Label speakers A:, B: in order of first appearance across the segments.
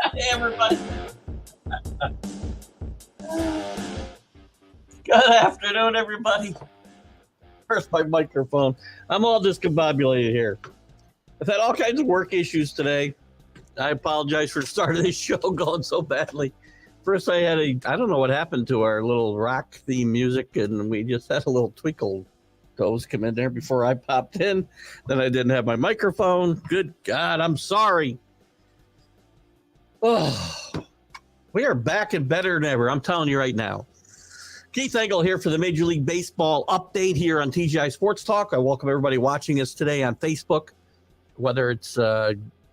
A: Hey, everybody. Good afternoon, everybody. Where's my microphone? I'm all discombobulated here. I've had all kinds of work issues today. I apologize for starting this show going so badly. First, I don't know what happened to our little rock theme music, and we just had a little twinkle toes come in there before I popped in. Then I didn't have my microphone. Good God, I'm sorry. Oh, we are back and better than ever. I'm telling you right now. Keith Engle here for the Major League Baseball update here on TGI Sports Talk. I welcome everybody watching us today on Facebook, whether it's Facebook,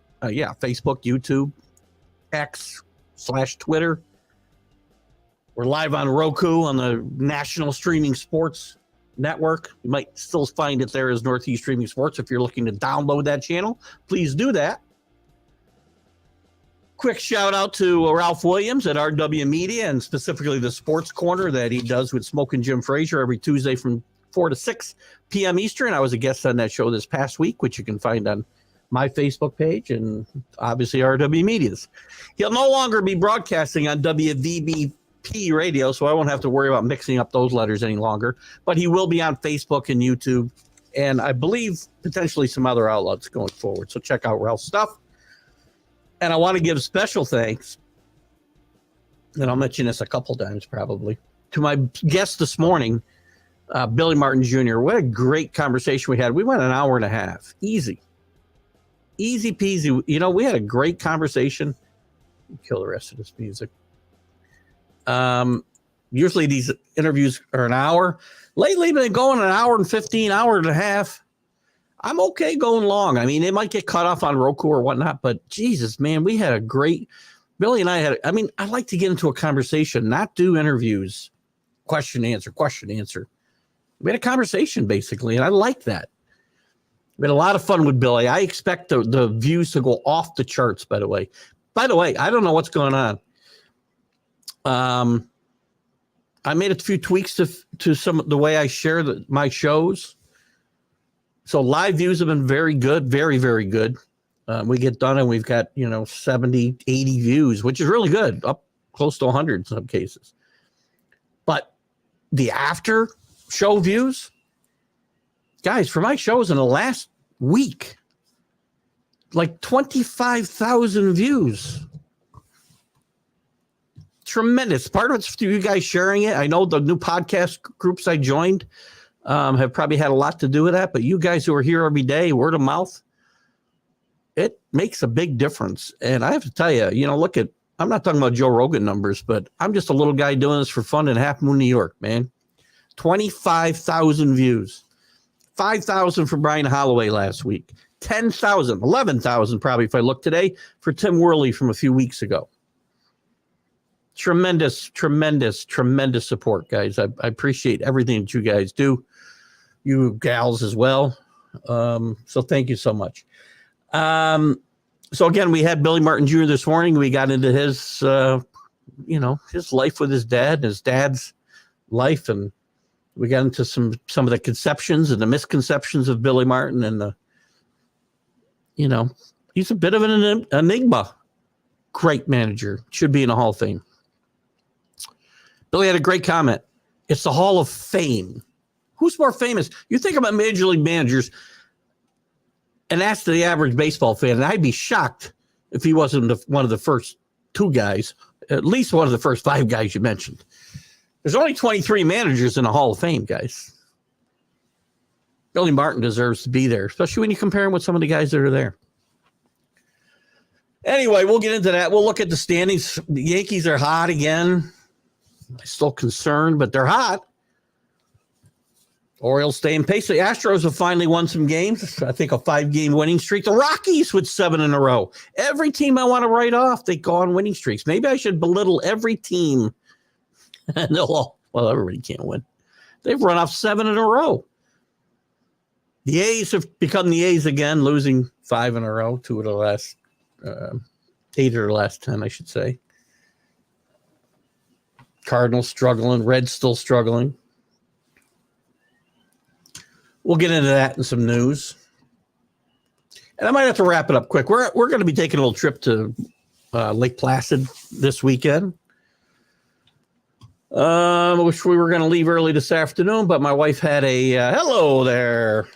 A: YouTube, X/Twitter. We're live on Roku on the National Streaming Sports Network. You might still find it there as Northeast Streaming Sports. If you're looking to download that channel, please do that. Quick shout out to Ralph Williams at RW Media, and specifically the Sports Corner that he does with Smokin' Jim Frazier every Tuesday from 4 to 6 p.m. Eastern. I was a guest on that show this past week, which you can find on my Facebook page and obviously RW Media's. He'll no longer be broadcasting on WVBP radio, so I won't have to worry about mixing up those letters any longer. But he will be on Facebook and YouTube, and I believe potentially some other outlets going forward. So check out Ralph's stuff. And I want to give special thanks, and I'll mention this a couple times probably, to my guest this morning, Billy Martin Jr. What a great conversation we had. We went an hour and a half. Easy peasy. You know, we had a great conversation. Kill the rest of this music. Usually these interviews are an hour. Lately, been going an hour and 15, hour and a half. I'm okay going long. I mean, it might get cut off on Roku or whatnot, but Jesus, man, we had a great, Billy and I I like to get into a conversation, not do interviews, question, answer. We had a conversation basically, and I like that. We had a lot of fun with Billy. I expect the views to go off the charts, by the way. I don't know what's going on. I made a few tweaks to some of the way I share my shows. So live views have been very good, very, very good. We get done and we've got, 70, 80 views, which is really good, up close to 100 in some cases. But the after show views, guys, for my shows in the last week, like 25,000 views. Tremendous. Part of it's through you guys sharing it. I know the new podcast groups I joined have probably had a lot to do with that, but you guys who are here every day, word of mouth, it makes a big difference. And I have to tell you, I'm not talking about Joe Rogan numbers, but I'm just a little guy doing this for fun in Half Moon, New York, man. 25,000 views, 5,000 for Brian Holloway last week, 10,000, 11,000 probably if I look today for Tim Worley from a few weeks ago. Tremendous support, guys. I appreciate everything that you guys do. You gals as well. So thank you so much. So again, we had Billy Martin Jr. this morning. We got into his, his life with his dad, his dad's life. And we got into some of the conceptions and the misconceptions of Billy Martin. And, he's a bit of an enigma. Great manager. Should be in the Hall of Fame. Billy had a great comment. It's the Hall of Fame. Who's more famous? You think about major league managers and ask the average baseball fan, and I'd be shocked if he wasn't one of the first two guys, at least one of the first five guys you mentioned. There's only 23 managers in the Hall of Fame, guys. Billy Martin deserves to be there, especially when you compare him with some of the guys that are there. Anyway, we'll get into that. We'll look at the standings. The Yankees are hot again. I'm still concerned, but they're hot. Orioles staying pace. The Astros have finally won some games. I think a 5-game winning streak. The Rockies with 7 in a row. Every team I want to write off, they go on winning streaks. Maybe I should belittle every team. And everybody can't win. They've run off 7 in a row. The A's have become the A's again, losing 5 in a row. 2 of the last 8 of the last 10, I should say. Cardinals struggling. Reds still struggling. We'll get into that in some news. And I might have to wrap it up quick. We're going to be taking a little trip to Lake Placid this weekend. Wish we were going to leave early this afternoon, but my wife had a hello there,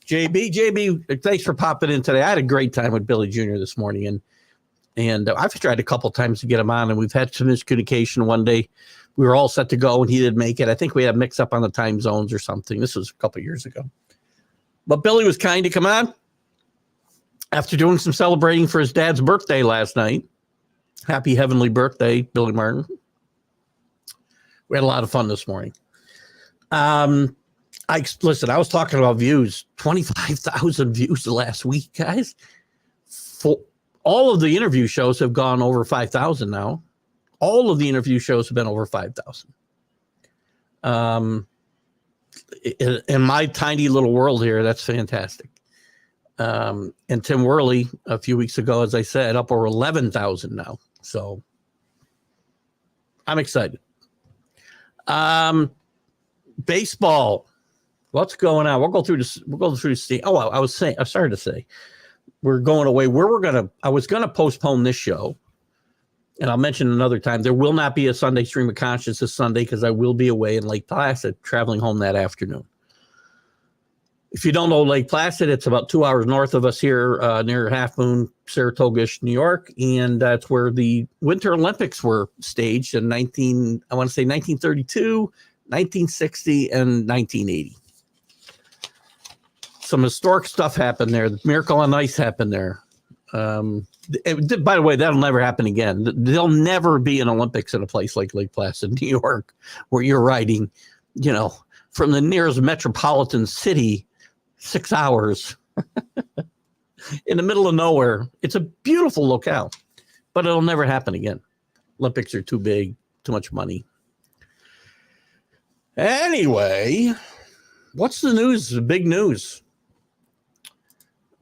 A: JB. JB, thanks for popping in today. I had a great time with Billy Jr. this morning, and I've tried a couple times to get him on, and we've had some miscommunication. One day we were all set to go, and he didn't make it. I think we had a mix up on the time zones or something. This was a couple years ago, but Billy was kind to come on after doing some celebrating for his dad's birthday last night. Happy heavenly birthday, Billy Martin. We had a lot of fun this morning. Listen, I was talking about views, 25,000 views the last week, guys. All of the interview shows have gone over 5,000 now. All of the interview shows have been over 5,000. In my tiny little world here, that's fantastic. And Tim Worley a few weeks ago, as I said, up over 11,000 now. So I'm excited. Baseball. What's going on? We'll go through this. We'll go through this. Oh, I started to say we're going away. I was gonna postpone this show, and I'll mention another time. There will not be a Sunday Stream of Conscience this Sunday because I will be away in Lake Placid, traveling home that afternoon. If you don't know Lake Placid, it's about 2 hours north of us here, near Half Moon, Saratoga, New York, and that's where the Winter Olympics were staged in 1932, 1960, and 1980. Some historic stuff happened there. The Miracle on Ice happened there. By the way, that'll never happen again. There'll never be an Olympics in a place like Lake Placid, New York, where you're riding, from the nearest metropolitan city 6 hours in the middle of nowhere. It's a beautiful locale, but it'll never happen again. Olympics are too big, too much money. Anyway, what's the news? The big news.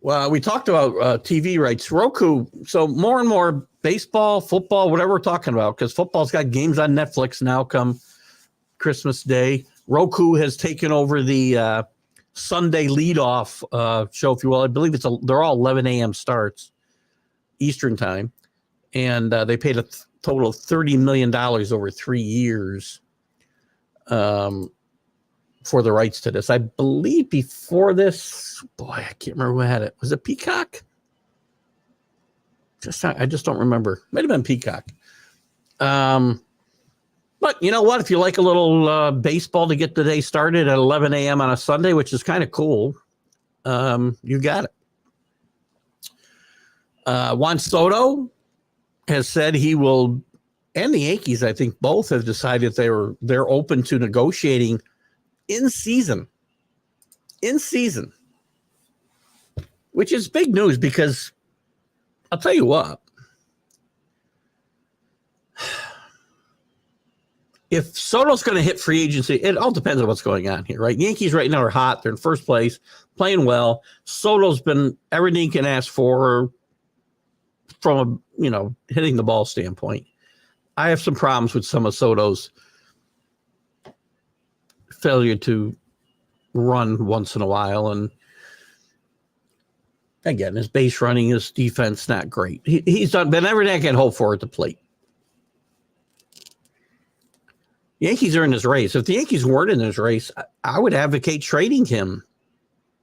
A: Well, we talked about TV rights. Roku. So more and more baseball, football, whatever we're talking about, because football's got games on Netflix now come Christmas Day. Roku has taken over the Sunday leadoff show, if you will. I believe they're all 11 a.m. starts Eastern time, and they paid a total of $30 million over 3 years for the rights to this. I believe before this, boy, I can't remember who had it. Was it Peacock? I just don't remember. Might have been Peacock. But you know what? If you like a little baseball to get the day started at 11 a.m. on a Sunday, which is kind of cool, you got it. Juan Soto has said he will, and the Yankees, I think, both have decided they're open to negotiating in season, which is big news because I'll tell you what. If Soto's going to hit free agency, it all depends on what's going on here, right? Yankees right now are hot. They're in first place, playing well. Soto's been everything you can ask for from a, hitting the ball standpoint. I have some problems with some of Soto's failure to run once in a while. And again, his base running, his defense, not great. He's been everything I can hope for at the plate. Yankees are in this race. If the Yankees weren't in this race, I would advocate trading him.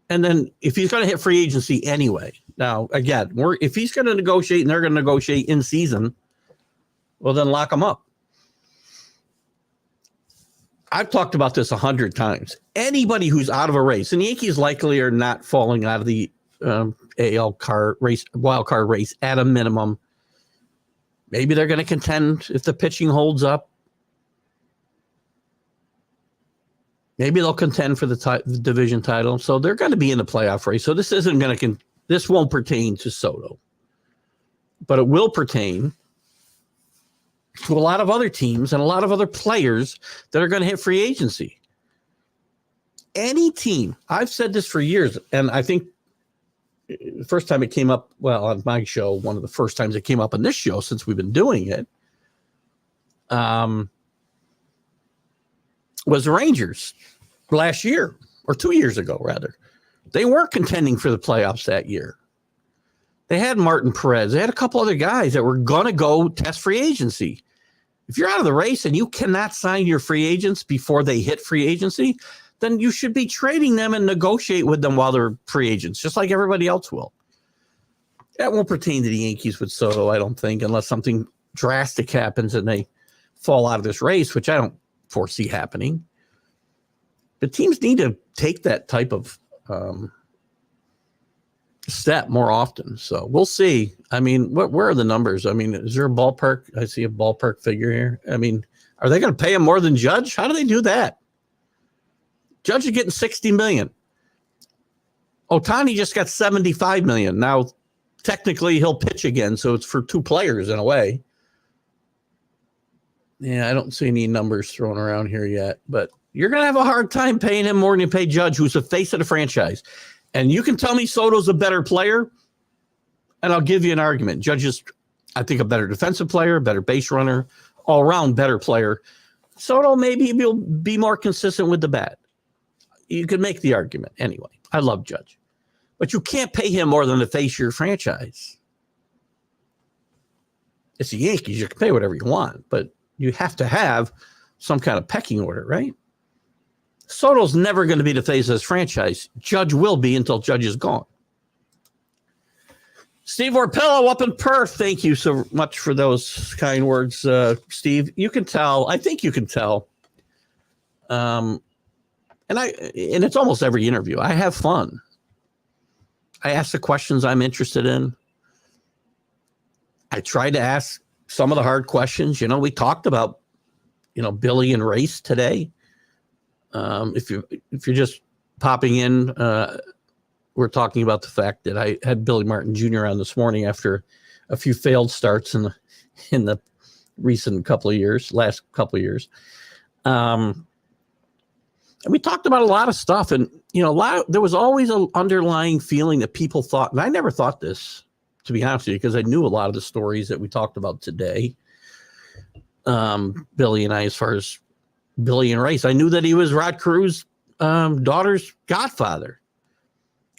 A: And then if he's going to hit free agency anyway, now, again, if he's going to negotiate and they're going to negotiate in season, well, then lock him up. I've talked about this 100 times. Anybody who's out of a race, and the Yankees likely are not falling out of the AL wild card race at a minimum. Maybe they're going to contend if the pitching holds up. Maybe they'll contend for the division title. So they're going to be in the playoff race. So this isn't going to this won't pertain to Soto, but it will pertain to a lot of other teams and a lot of other players that are going to hit free agency. Any team, I've said this for years, and I think the first time it came up, well, on my show, one of the first times it came up on this show since we've been doing it, was the Rangers last year, or 2 years ago, rather. They weren't contending for the playoffs that year. They had Martin Perez. They had a couple other guys that were going to go test free agency. If you're out of the race and you cannot sign your free agents before they hit free agency, then you should be trading them and negotiate with them while they're free agents, just like everybody else will. That won't pertain to the Yankees with Soto, I don't think, unless something drastic happens and they fall out of this race, which I don't foresee happening. But teams need to take that type of step more often. So we'll see. I mean, where are the numbers? I mean, is there a ballpark? I see a ballpark figure here. I mean, are they going to pay him more than Judge? How do they do that? Judge is getting $60 million. Ohtani just got $75 million. Now, technically, he'll pitch again, so it's for two players in a way. Yeah, I don't see any numbers thrown around here yet, but you're going to have a hard time paying him more than you pay Judge, who's the face of the franchise. And you can tell me Soto's a better player, and I'll give you an argument. Judge is, I think, a better defensive player, better base runner, all-around better player. Soto maybe will be more consistent with the bat. You could make the argument. Anyway, I love Judge. But you can't pay him more than the face of your franchise. It's the Yankees. You can pay whatever you want, but you have to have some kind of pecking order, right? Soto's never going to be the face of his franchise. Judge will be until Judge is gone. Steve Orpillo up in Perth. Thank you so much for those kind words, Steve. You can tell. I think you can tell. And it's almost every interview. I have fun. I ask the questions I'm interested in. I try to ask some of the hard questions. You know, we talked about, Billy and race today. If you're just popping in, we're talking about the fact that I had Billy Martin Jr. on this morning after a few failed starts in the recent last couple of years. And we talked about a lot of stuff, and there was always an underlying feeling that people thought, and I never thought this, to be honest with you, because I knew a lot of the stories that we talked about today. Billy and I, as far as Billy and race, I knew that he was Rod Carew's daughter's godfather.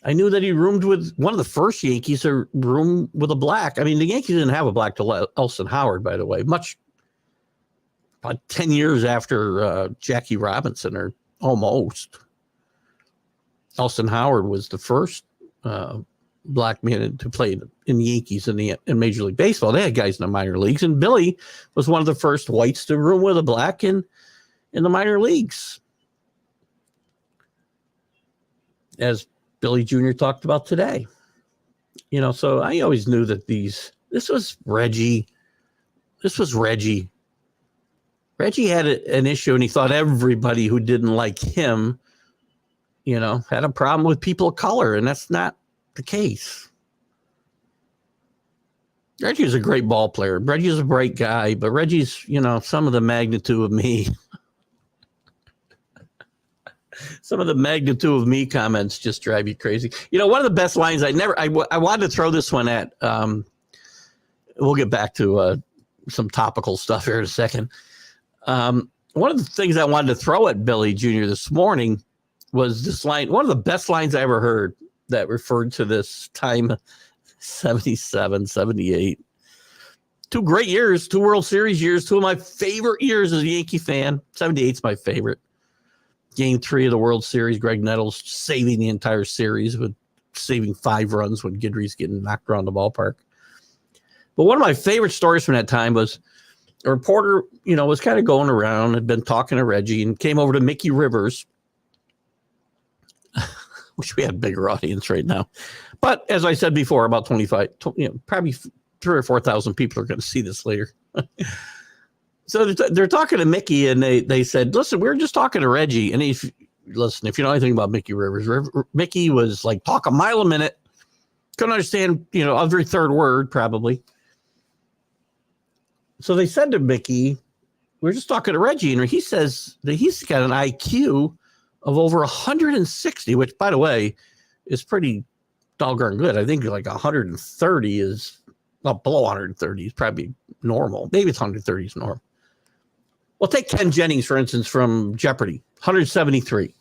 A: I knew that he roomed with one of the first Yankees to room with a black. I mean, the Yankees didn't have a black till Elson Howard, by the way, about 10 years after Jackie Robinson, or almost. Elson Howard was the first black man to play in the Yankees in Major League Baseball. They had guys in the minor leagues, and Billy was one of the first whites to room with a black in the minor leagues. As Billy Jr. talked about today. So I always knew that this was Reggie. Reggie had an issue, and he thought everybody who didn't like him, had a problem with people of color, and that's not the case. Reggie's a great ball player. Reggie's a bright guy, but Reggie's, some of the magnitude of me. Some of the magnitude of me comments just drive you crazy. One of the best lines I wanted to throw this one at. We'll get back to some topical stuff here in a second. One of the things I wanted to throw at Billy Jr. this morning was this line. One of the best lines I ever heard that referred to this time, 77, 78. 2 great years, 2 World Series years, 2 of my favorite years as a Yankee fan. 78's my favorite. Game 3 of the World Series, Greg Nettles saving the entire series with saving 5 runs when Guidry's getting knocked around the ballpark. But one of my favorite stories from that time was a reporter, was kind of going around, had been talking to Reggie, and came over to Mickey Rivers. Wish we had a bigger audience right now. But as I said before, about 25, probably 3,000 or 4,000 people are going to see this later. So they're talking to Mickey, and they said, listen, we were just talking to Reggie. And if you know anything about Mickey Rivers, Mickey was like, talk a mile a minute. Couldn't understand, every third word probably. So they said to Mickey, we're just talking to Reggie, and he says that he's got an IQ of over 160, which, by the way, is pretty doggone good. I think like 130 is, well, below 130 is probably normal. Maybe it's 130 is normal. Well, take Ken Jennings, for instance, from Jeopardy, 173.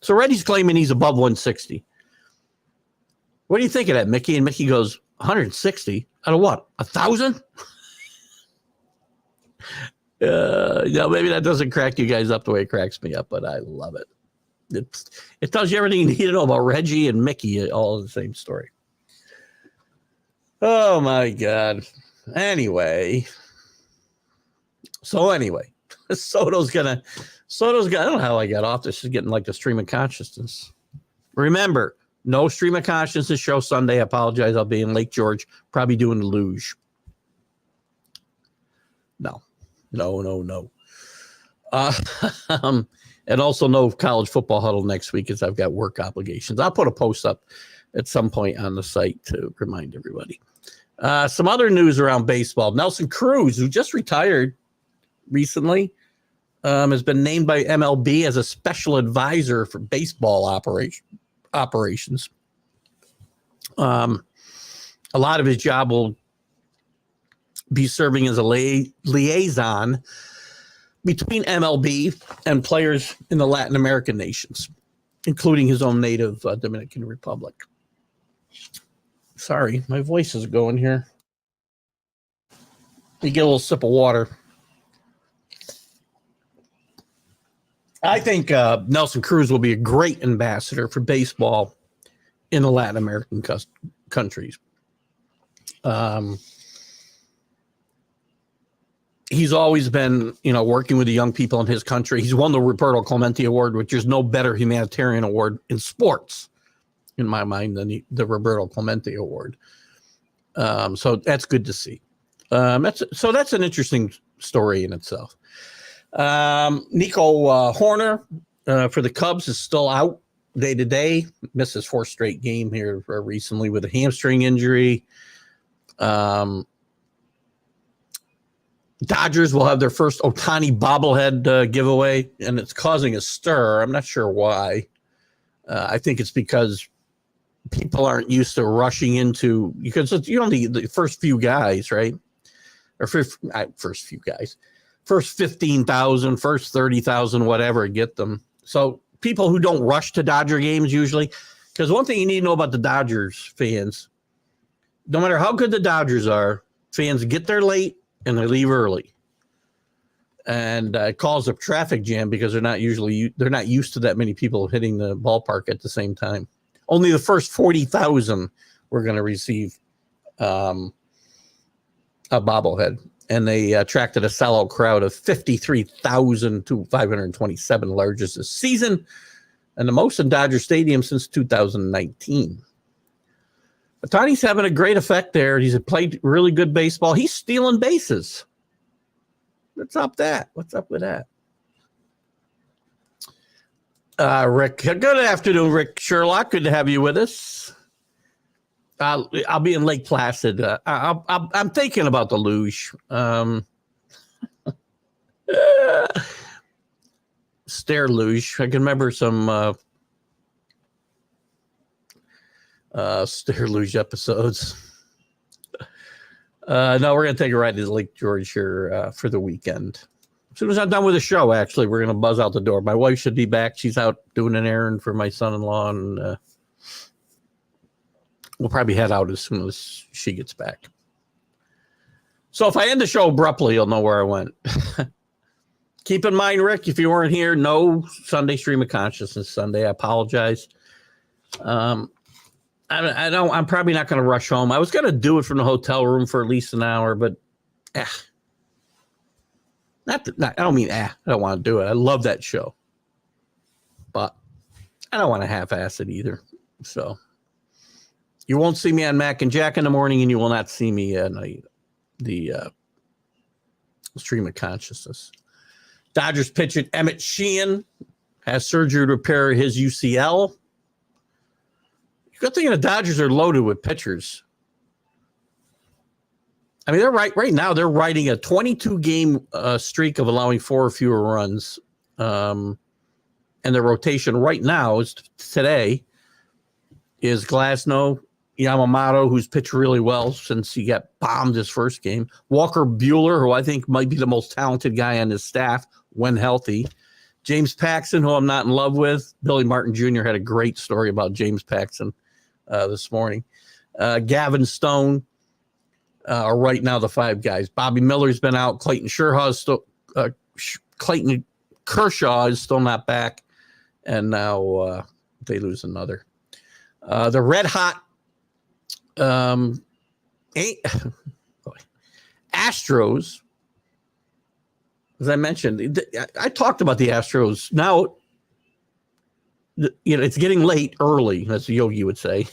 A: So Reggie's claiming he's above 160. What do you think of that, Mickey? And Mickey goes, 160 out of what? 1,000? Maybe that doesn't crack you guys up the way it cracks me up, but I love it. It tells you everything you need to know about Reggie and Mickey, all in the same story. Oh my God. Anyway, Soto's gonna, I don't know how I got off. This is getting like the stream of consciousness. Remember, no stream of consciousness show Sunday. I apologize. I'll be in Lake George, probably doing the luge. No. And also no college football huddle next week as I've got work obligations. I'll put a post up at some point on the site to remind everybody. Some other news around baseball. Nelson Cruz, who just retired recently, has been named by MLB as a special advisor for baseball operations. A lot of his job will be serving as a liaison between MLB and players in the Latin American nations, including his own native Dominican Republic. Sorry, my voice is going here. You get a little sip of water. I think Nelson Cruz will be a great ambassador for baseball in the Latin American countries. He's always been, working with the young people in his country. He's won the Roberto Clemente Award, which is no better humanitarian award in sports, in my mind, than the Roberto Clemente Award. So that's good to see. That's an interesting story in itself. Nico Horner for the Cubs is still out day to day. Missed his fourth straight game here recently with a hamstring injury. Dodgers will have their first Ohtani bobblehead giveaway, and it's causing a stir. I'm not sure why. I think it's because people aren't used to rushing into, because it's the first few guys, right? Or first few guys. First 15,000, first 30,000, whatever, get them. So people who don't rush to Dodger games usually, because one thing you need to know about the Dodgers fans, no matter how good the Dodgers are, fans get there late and they leave early. And it causes a traffic jam because they're not used to that many people hitting the ballpark at the same time. Only the first 40,000 were going to receive a bobblehead. And they attracted a sellout crowd of 53,527, largest this season, and the most in Dodger Stadium since 2019. Ohtani's having a great effect there. He's played really good baseball. He's stealing bases. What's up with that? Rick, good afternoon, Rick Sherlock. Good to have you with us. I'll be in Lake Placid. I'm thinking about the luge. Stair luge. I can remember some stair luge episodes. No, we're going to take a ride to Lake George here for the weekend. As soon as I'm done with the show, actually, we're going to buzz out the door. My wife should be back. She's out doing an errand for my son-in-law, and we'll probably head out as soon as she gets back. So if I end the show abruptly, you'll know where I went. Keep in mind, Rick, if you weren't here, no Sunday Stream of Consciousness Sunday. I apologize. I'm probably not going to rush home. I was going to do it from the hotel room for at least an hour, but I don't want to do it. I love that show, but I don't want to half-ass it either. So you won't see me on Mac and Jack in the morning, and you will not see me on the Stream of Consciousness. Dodgers pitcher Emmett Sheehan has surgery to repair his UCL. Good thing the Dodgers are loaded with pitchers. I mean, they're right now. They're riding a 22-game streak of allowing 4 or fewer runs, and their rotation right now today is Glasnow, Yamamoto, who's pitched really well since he got bombed his first game. Walker Buehler, who I think might be the most talented guy on his staff when healthy. James Paxton, who I'm not in love with. Billy Martin Jr. had a great story about James Paxton this morning. Gavin Stone are right now the 5 guys. Bobby Miller's been out. Clayton Kershaw is still not back, and now they lose another. The red hot Astros, as I mentioned, I talked about the Astros. Now, it's getting late early, as Yogi would say.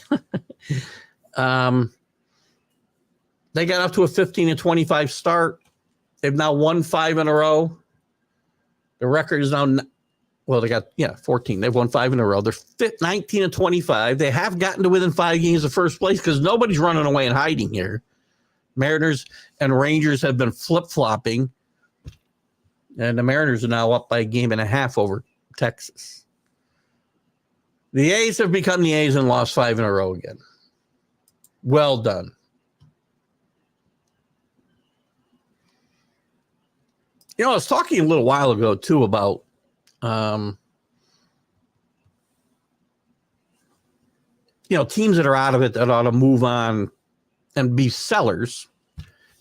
A: They got up to a 15-25 start. They've now won 5 in a row. The record is now, they got 14. They've won 5 in a row. They're 19-25. They have gotten to within 5 games of first place because nobody's running away and hiding here. Mariners and Rangers have been flip-flopping, and the Mariners are now up by 1.5 games over Texas. The A's have become the A's and lost 5 in a row again. Well done. I was talking a little while ago, too, about teams that are out of it that ought to move on and be sellers,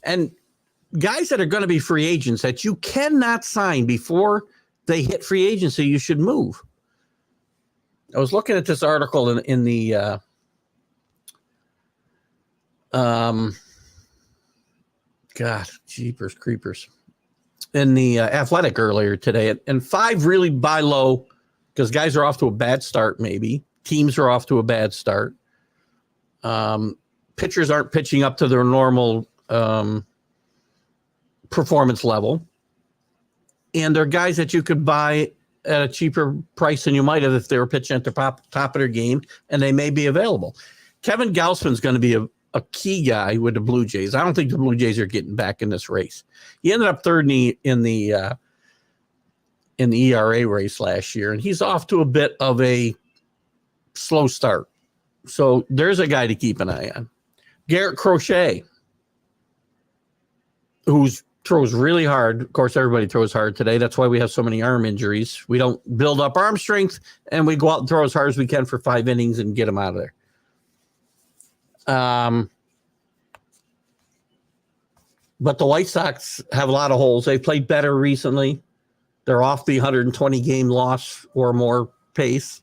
A: and guys that are going to be free agents that you cannot sign before they hit free agency, you should move. I was looking at this article in the God, jeepers creepers. In the Athletic earlier today, and 5 really buy low because guys are off to a bad start. Maybe teams are off to a bad start. Pitchers aren't pitching up to their normal performance level, and they're guys that you could buy at a cheaper price than you might have if they were pitching at the top of their game, and they may be available. Kevin Gausman's going to be a key guy with the Blue Jays. I don't think the Blue Jays are getting back in this race. He ended up third in the ERA race last year, and he's off to a bit of a slow start. So there's a guy to keep an eye on. Garrett Crochet, who throws really hard. Of course, everybody throws hard today. That's why we have so many arm injuries. We don't build up arm strength, and we go out and throw as hard as we can for 5 innings and get them out of there. But the White Sox have a lot of holes. They've played better recently. They're off the 120-game loss or more pace.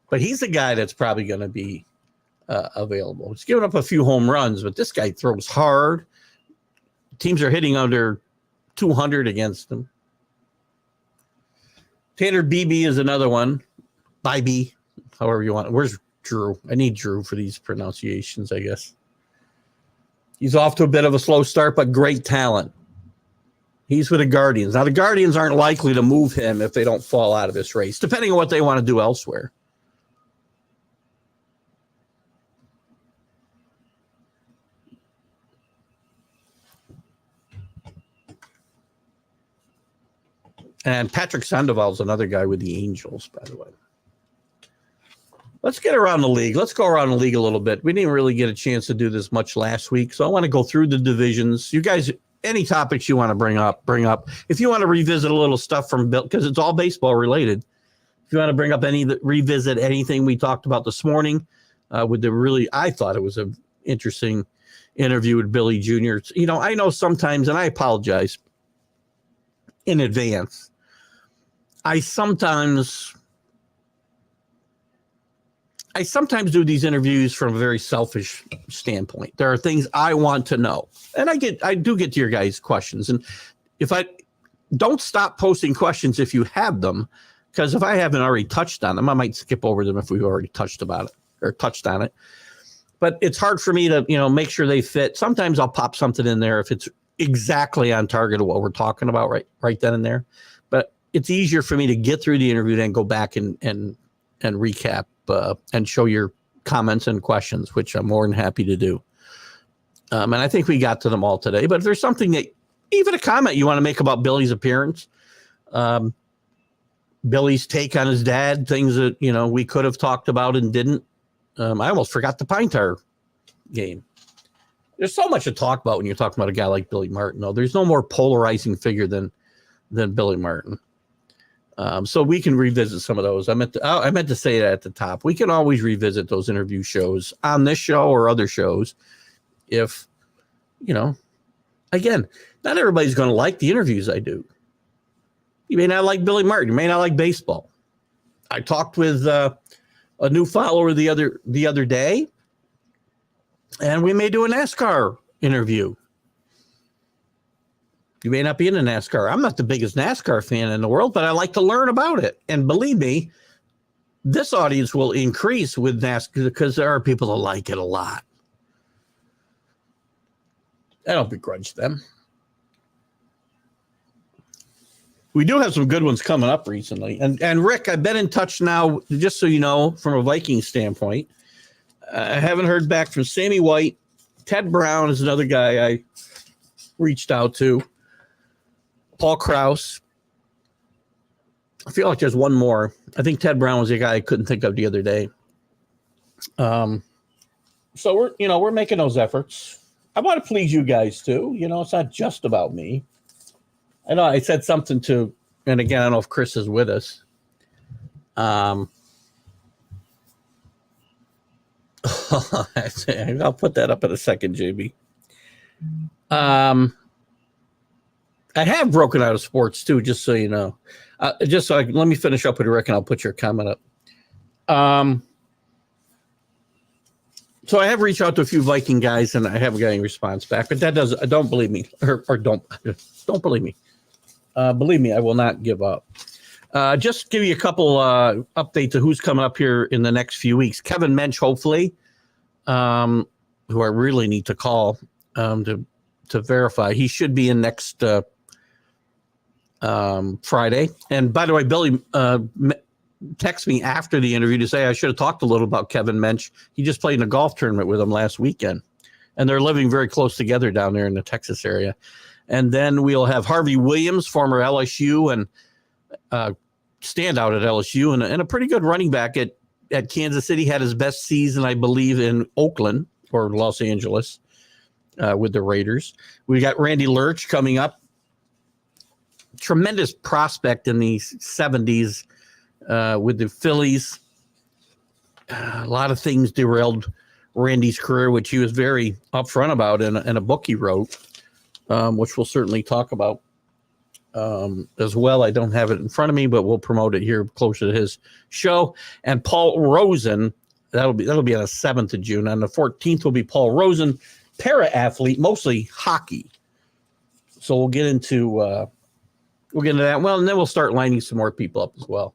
A: But he's a guy that's probably going to be available. He's given up a few home runs, but this guy throws hard. Teams are hitting under 200 against him. Tanner Beebe is another one. Bibee, however you want it. Where's Drew? I need Drew for these pronunciations, I guess. He's off to a bit of a slow start, but great talent. He's with the Guardians. Now, the Guardians aren't likely to move him if they don't fall out of this race, depending on what they want to do elsewhere. And Patrick Sandoval's another guy with the Angels, by the way. Let's get around the league. Let's go around the league a little bit. We didn't really get a chance to do this much last week, so I want to go through the divisions. You guys, any topics you want to bring up. If you want to revisit a little stuff from Bill, because it's all baseball related. If you want to bring up revisit anything we talked about this morning, I thought it was an interesting interview with Billy Jr. I know sometimes, and I apologize in advance, I sometimes do these interviews from a very selfish standpoint. There are things I want to know, and I do get to your guys' questions. And if I don't stop posting questions if you have them, because if I haven't already touched on them, I might skip over them if we've already touched on it. But it's hard for me to, make sure they fit. Sometimes I'll pop something in there if it's exactly on target of what we're talking about right then and there. But it's easier for me to get through the interview than go back and recap and show your comments and questions, which I'm more than happy to do. And I think we got to them all today. But if there's something that, even a comment you want to make about Billy's appearance, Billy's take on his dad, things that, we could have talked about and didn't. I almost forgot the Pine Tar game. There's so much to talk about when you're talking about a guy like Billy Martin, though. There's no more polarizing figure than Billy Martin. So we can revisit some of those. I meant to say that at the top. We can always revisit those interview shows on this show or other shows. If, again, not everybody's going to like the interviews I do. You may not like Billy Martin. You may not like baseball. I talked with a new follower the other day, and we may do a NASCAR interview. You may not be into NASCAR. I'm not the biggest NASCAR fan in the world, but I like to learn about it. And believe me, this audience will increase with NASCAR because there are people that like it a lot. I don't begrudge them. We do have some good ones coming up recently. And Rick, I've been in touch now, just so you know, from a Viking standpoint. I haven't heard back from Sammy White. Ted Brown is another guy I reached out to. Paul Krause. I feel like there's one more. I think Ted Brown was the guy I couldn't think of the other day. So we're making those efforts. I want to please you guys too. It's not just about me. I know I said something to, and again, I don't know if Chris is with us. I'll put that up in a second, JB. I have broken out of sports too, just so you know. Let me finish up with Rick, and I'll put your comment up. So I have reached out to a few Viking guys, and I haven't got any response back. But don't believe me, or don't believe me. Believe me, I will not give up. Just give you a couple updates of who's coming up here in the next few weeks. Kevin Mensch, hopefully, who I really need to call to verify. He should be in next Friday. And by the way, Billy texted me after the interview to say I should have talked a little about Kevin Mensch. He just played in a golf tournament with him last weekend. And they're living very close together down there in the Texas area. And then we'll have Harvey Williams, former LSU and standout at LSU, and a pretty good running back at Kansas City. Had his best season, I believe, in Oakland or Los Angeles with the Raiders. We got Randy Lurch coming up. Tremendous prospect in the 70s with the Phillies. A lot of things derailed Randy's career, which he was very upfront about in a book he wrote, which we'll certainly talk about as well. I don't have it in front of me, but we'll promote it here closer to his show. And Paul Rosen, that'll be on the 7th of June. On the 14th will be Paul Rosen, para-athlete, mostly hockey. So we'll get into that. Well, and then we'll start lining some more people up as well.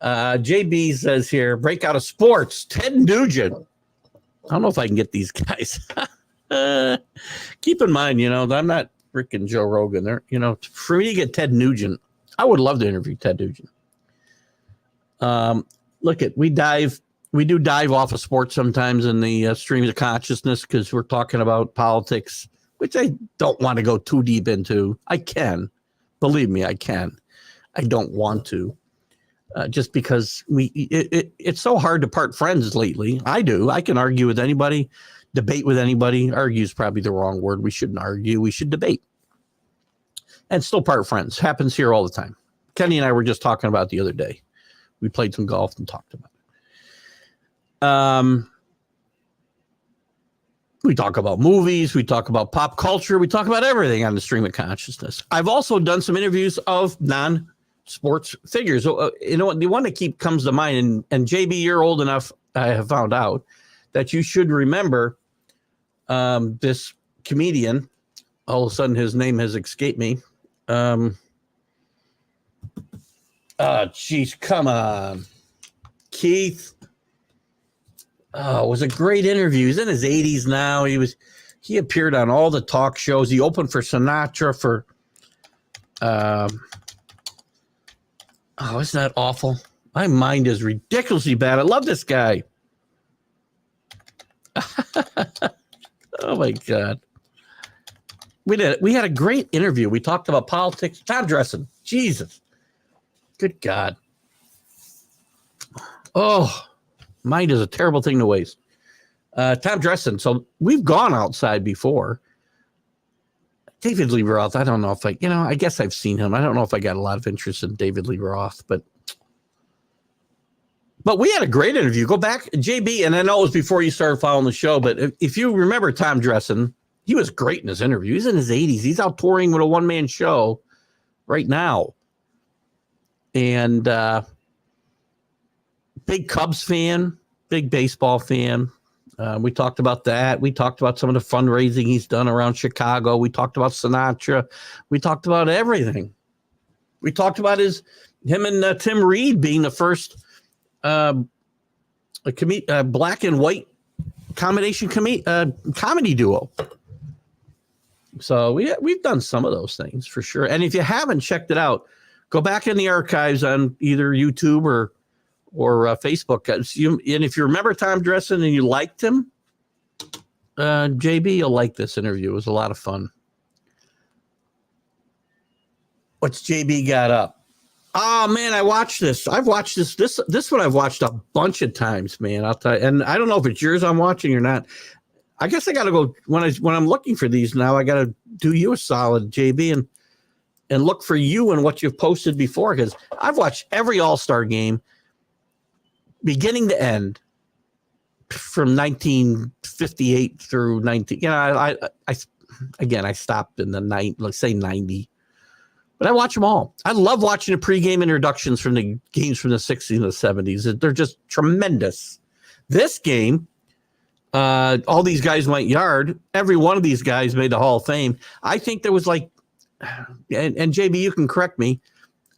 A: JB says here, breakout of sports, Ted Nugent. I don't know if I can get these guys. Keep in mind, I'm not freaking Joe Rogan. There, for me to get Ted Nugent, I would love to interview Ted Nugent. We do dive off of sports sometimes in the streams of consciousness because we're talking about politics, which I don't want to go too deep into. I can, believe me, I can. I don't want to. Just because it's so hard to part friends lately. I can argue with anybody, debate with anybody. Argue is probably the wrong word. We shouldn't argue. We should debate. And still part friends. Happens here all the time. Kenny and I were just talking about it the other day. We played some golf and talked about it. We talk about movies. We talk about pop culture. We talk about everything on the stream of consciousness. I've also done some interviews of non-sports figures. The one that comes to mind, and JB, you're old enough, I have found out, that you should remember this comedian. All of a sudden, his name has escaped me. Geez, come on. Keith. Oh, it was a great interview. He's in his 80s now. He appeared on all the talk shows. He opened for Sinatra for isn't that awful? My mind is ridiculously bad. I love this guy. Oh my God. We had a great interview. We talked about politics. Tom Dressen. Jesus. Good God. Oh, mind is a terrible thing to waste. Tom Dressen. So we've gone outside before. David Lee Roth, I don't know if I guess I've seen him. I don't know if I got a lot of interest in David Lee Roth, but we had a great interview. Go back, JB, and I know it was before you started following the show, but if you remember Tom Dressen, he was great in his interview. He's in his 80s. He's out touring with a one-man show right now. And big Cubs fan, big baseball fan. We talked about that. We talked about some of the fundraising he's done around Chicago. We talked about Sinatra. We talked about everything. We talked about him and Tim Reed being the first black and white combination comedy duo. So we've done some of those things for sure. And if you haven't checked it out, go back in the archives on either YouTube or Facebook. And if you remember Tom Dressen and you liked him, JB, you'll like this interview. It was a lot of fun. What's JB got up? Oh man, I watched this. I've watched this one I've watched a bunch of times, man. I'll tell you. And I don't know if it's yours I'm watching or not. I guess I got to go when I'm looking for these now. I got to do you a solid, JB, and look for you and what you've posted before, because I've watched every All-Star game, beginning to end, from 1958 through 19. You know, I stopped in the let's say 90. But I watch them all. I love watching the pregame introductions from the games from the 60s and the 70s. They're just tremendous. This game, all these guys went yard. Every one of these guys made the Hall of Fame. I think there was and JB, you can correct me.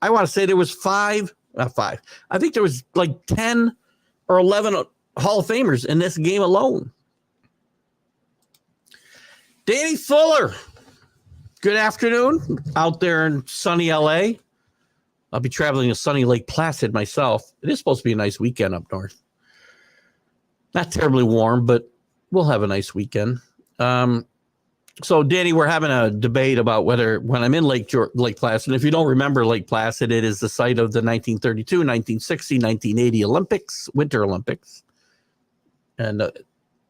A: I want to say there was five. I think there was like 10 or 11 Hall of Famers in this game alone. Danny Fuller. Good afternoon out there in sunny LA. I'll be traveling to sunny Lake Placid myself. It is supposed to be a nice weekend up north. Not terribly warm, but we'll have a nice weekend. So, Danny, we're having a debate about whether when I'm in Lake Placid, and if you don't remember Lake Placid, it is the site of the 1932, 1960, 1980 Olympics, Winter Olympics, and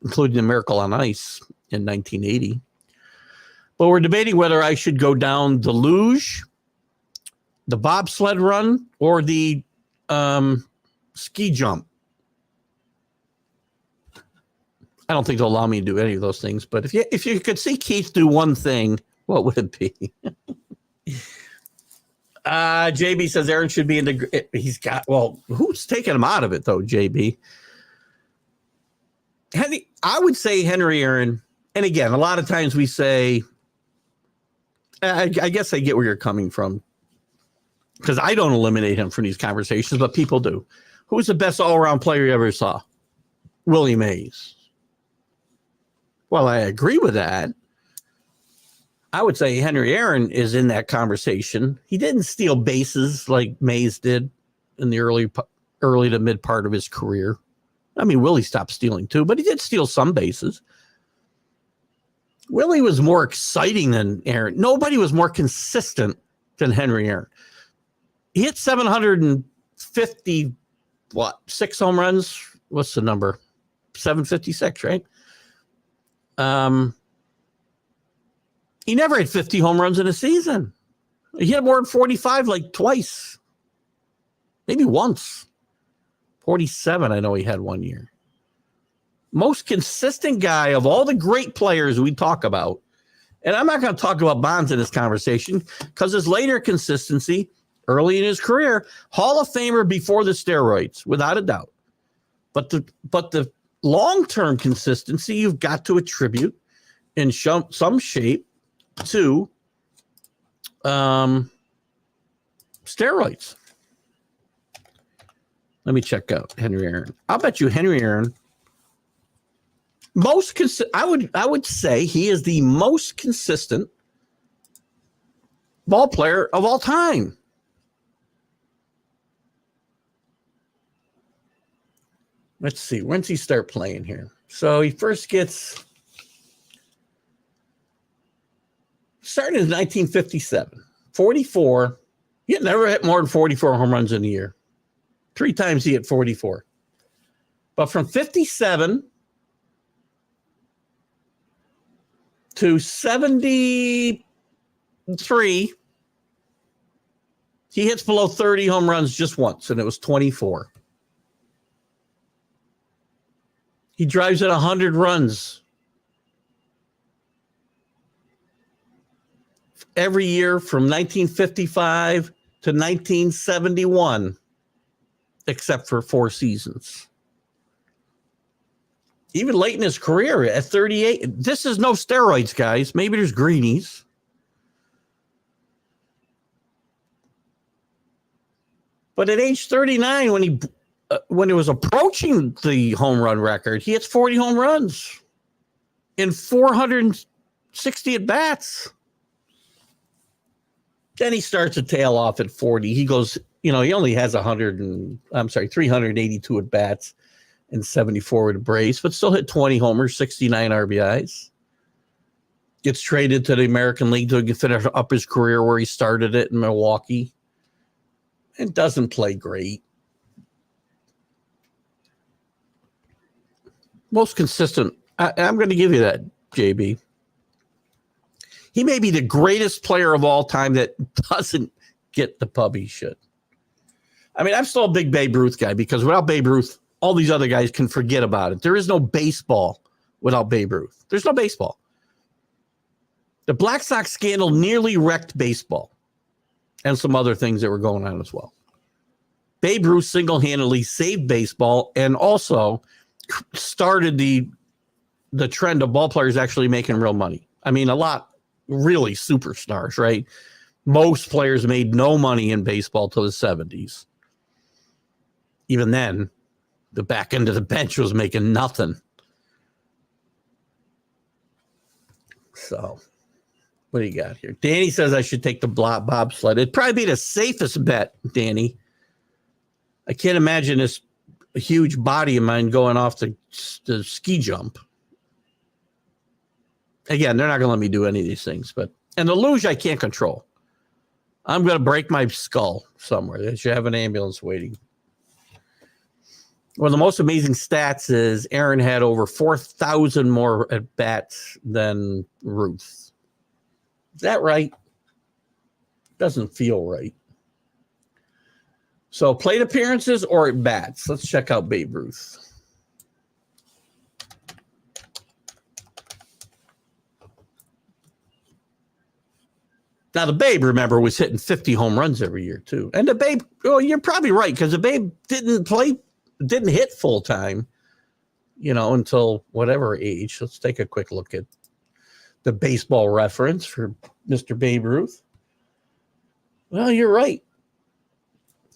A: including the Miracle on Ice in 1980. But we're debating whether I should go down the luge, the bobsled run, or the ski jump. I don't think they'll allow me to do any of those things. But if you could see Keith do one thing, what would it be? JB says Aaron should be in the. Who's taking him out of it though? JB. I would say Henry Aaron. And again, a lot of times we say. I guess I get where you're coming from, because I don't eliminate him from these conversations, but people do. Who's the best all-around player you ever saw? Willie Mays. Well, I agree with that. I would say Henry Aaron is in that conversation. He didn't steal bases like Mays did in the early to mid part of his career. I mean, Willie stopped stealing too, but he did steal some bases. Willie was more exciting than Aaron. Nobody was more consistent than Henry Aaron. He hit 750, 6 home runs? What's the number? 756, right? He never had 50 home runs in a season. He had more than 45 like twice. Maybe once. 47, I know he had one year. Most consistent guy of all the great players we talk about. And I'm not going to talk about Bonds in this conversation because his later consistency early in his career, Hall of Famer before the steroids, without a doubt. But the long-term consistency you've got to attribute in some shape to steroids. Let me check out Henry Aaron. I'll bet you Henry Aaron I would say he is the most consistent ball player of all time. Let's see. When's he start playing here? So he first gets started in 1957. 44. He had never hit more than 44 home runs in a year. 3 times he hit 44. But from 57 to 73, 3. He hits below 30 home runs just once, and it was 24. He drives at 100 runs every year from 1955 to 1971, except for 4 seasons. Even late in his career at 38. This is no steroids, guys. Maybe there's greenies. But at age 39, when it was approaching the home run record, he hits 40 home runs in 460 at bats. Then he starts to tail off at 40. He goes, he only has 382 at bats and 74 with a brace, but still hit 20 homers, 69 RBIs. Gets traded to the American League to finish up his career where he started it in Milwaukee. And doesn't play great. Most consistent. I'm going to give you that, JB. He may be the greatest player of all time that doesn't get the pub he should. I mean, I'm still a big Babe Ruth guy because without Babe Ruth, all these other guys can forget about it. There is no baseball without Babe Ruth. There's no baseball. The Black Sox scandal nearly wrecked baseball and some other things that were going on as well. Babe Ruth single-handedly saved baseball and also started the trend of ball players actually making real money. I mean, a lot really superstars, right? Most players made no money in baseball till the 70s. Even then, the back end of the bench was making nothing. So, what do you got here? Danny says I should take the bobsled. It'd probably be the safest bet, Danny. I can't imagine this huge body of mine going off the ski jump. Again, they're not going to let me do any of these things. And the luge I can't control. I'm going to break my skull somewhere. They should have an ambulance waiting. One of the most amazing stats is Aaron had over 4,000 more at bats than Ruth. Is that right? Doesn't feel right. So plate appearances or at bats? Let's check out Babe Ruth. Now, the Babe, remember, was hitting 50 home runs every year, too. And the Babe, you're probably right, because the Babe didn't hit full time, until whatever age. Let's take a quick look at the baseball reference for Mr. Babe Ruth. Well, you're right.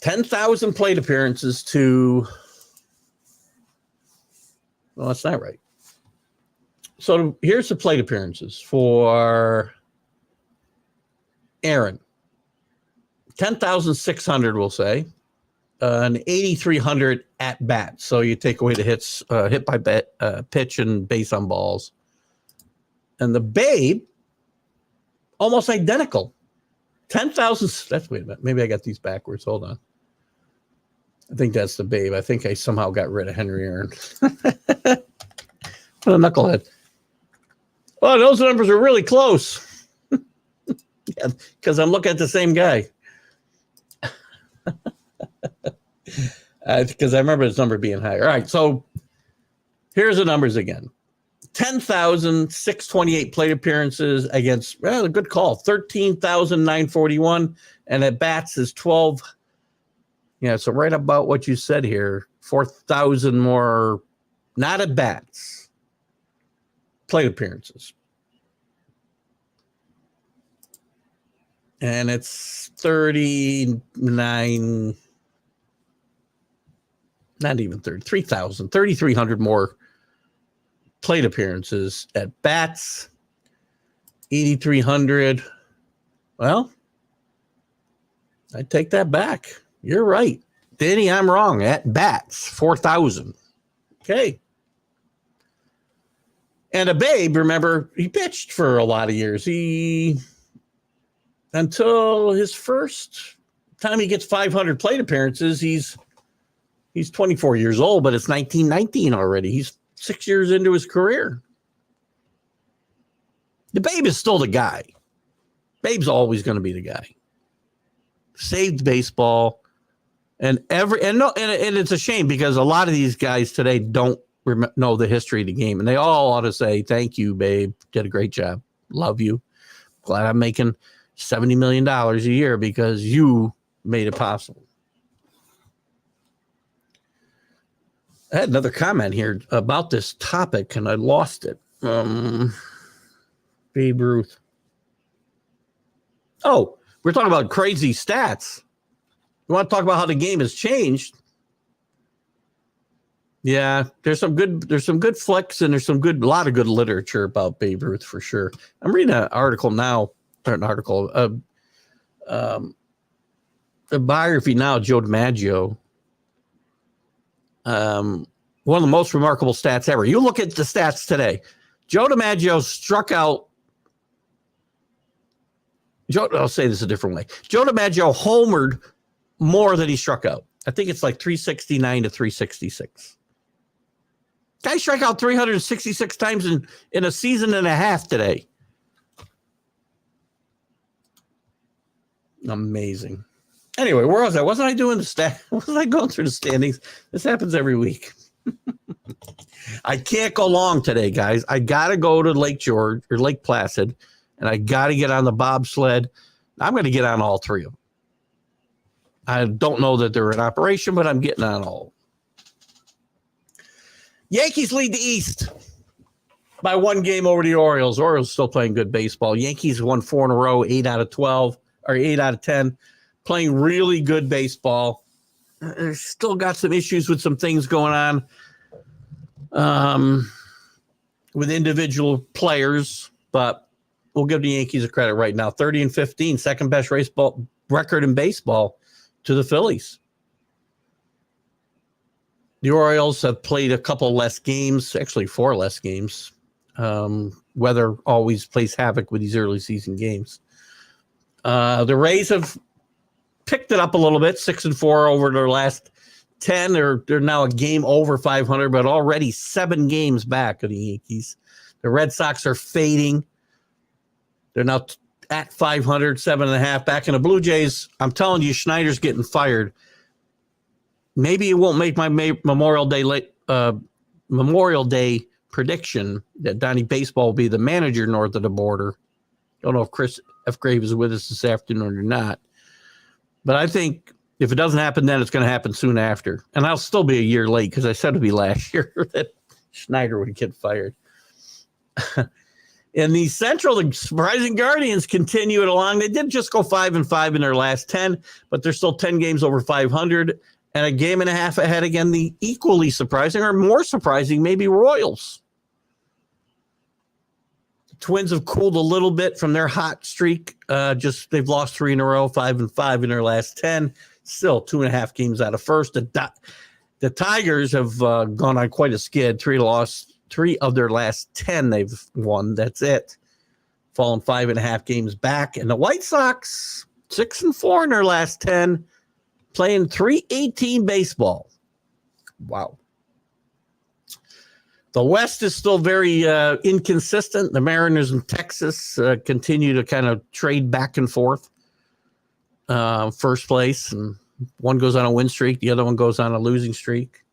A: 10,000 plate appearances to, well, that's not right. So here's the plate appearances for Aaron. 10,600, we'll say. An 8,300 at bat. So you take away the hits, hit by pitch and base on balls. And the Babe, almost identical. 10,000. Wait a minute. Maybe I got these backwards. Hold on. I think that's the Babe. I think I somehow got rid of Henry Aaron. What a knucklehead. Oh, those numbers are really close. Yeah, because I'm looking at the same guy. Because I remember his number being higher. All right, so here's the numbers again. 10,628 plate appearances against, well, a good call, 13,941. And at bats is 12. Yeah, so right about what you said here, 4,000 more, not at bats, plate appearances. And it's 39, not even 3,000, 3,300 more plate appearances at bats, 8,300. Well, I take that back. You're right. Danny, I'm wrong. At bats, 4,000. Okay. And a Babe, remember, he pitched for a lot of years. Until his first time he gets 500 plate appearances, he's 24 years old, but it's 1919 already. He's 6 years into his career. The Babe is still the guy. Babe's always going to be the guy. Saved baseball. And it's a shame because a lot of these guys today don't know the history of the game, and they all ought to say, thank you, Babe. Did a great job. Love you. Glad I'm making $70 million a year because you made it possible. I had another comment here about this topic, and I lost it. Babe Ruth. Oh, we're talking about crazy stats. You want to talk about how the game has changed? Yeah, there's some good flicks, and there's a lot of good literature about Babe Ruth for sure. I'm reading an article now, a biography now, Joe DiMaggio. One of the most remarkable stats ever. You look at the stats today. Joe DiMaggio struck out. I'll say this a different way. Joe DiMaggio homered more than he struck out. I think it's like 369 to 366. Guy struck out 366 times in a season and a half today. Amazing. Anyway, where was I? Wasn't I doing the stat? Wasn't I going through the standings? This happens every week. I can't go long today, guys. I got to go to Lake George or Lake Placid, and I got to get on the bobsled. I'm going to get on all three of them. I don't know that they're in operation, but I'm getting on all. Yankees lead the East by 1 game over the Orioles. Orioles still playing good baseball. Yankees won 4 in a row, 8 out of 12, or 8 out of 10, playing really good baseball. They've still got some issues with some things going on with individual players, but we'll give the Yankees a credit right now. 30-15, second best record in baseball to the Phillies. The Orioles have played a couple less games, actually 4 less games. Weather always plays havoc with these early season games. The Rays have picked it up a little bit, 6-4 over their last 10. They're now a game over 500, but already 7 games back of the Yankees. The Red Sox are fading. They're now at 500, 7.5 back in the Blue Jays. I'm telling you, Schneider's getting fired. Maybe it won't make my Memorial Day prediction that Donnie Baseball will be the manager north of the border. Don't know if Chris F. Graves is with us this afternoon or not. But I think if it doesn't happen then, it's going to happen soon after. And I'll still be a year late because I said it'd be last year that Schneider would get fired. In the Central, the surprising Guardians continue it along. They did just go 5-5 in their last 10, but they're still 10 games over 500 and a game and a half ahead again. The equally surprising or more surprising, maybe Royals. The Twins have cooled a little bit from their hot streak. They've lost 3 in a row, 5-5 in their last 10. Still 2.5 games out of first. The Tigers have gone on quite a skid. 3 of their last 10 they've won. That's it. Fallen 5.5 games back. And the White Sox, 6-4 in their last 10, playing .318 baseball. Wow. The West is still very inconsistent. The Mariners in Texas continue to kind of trade back and forth. First place, and one goes on a win streak. The other one goes on a losing streak.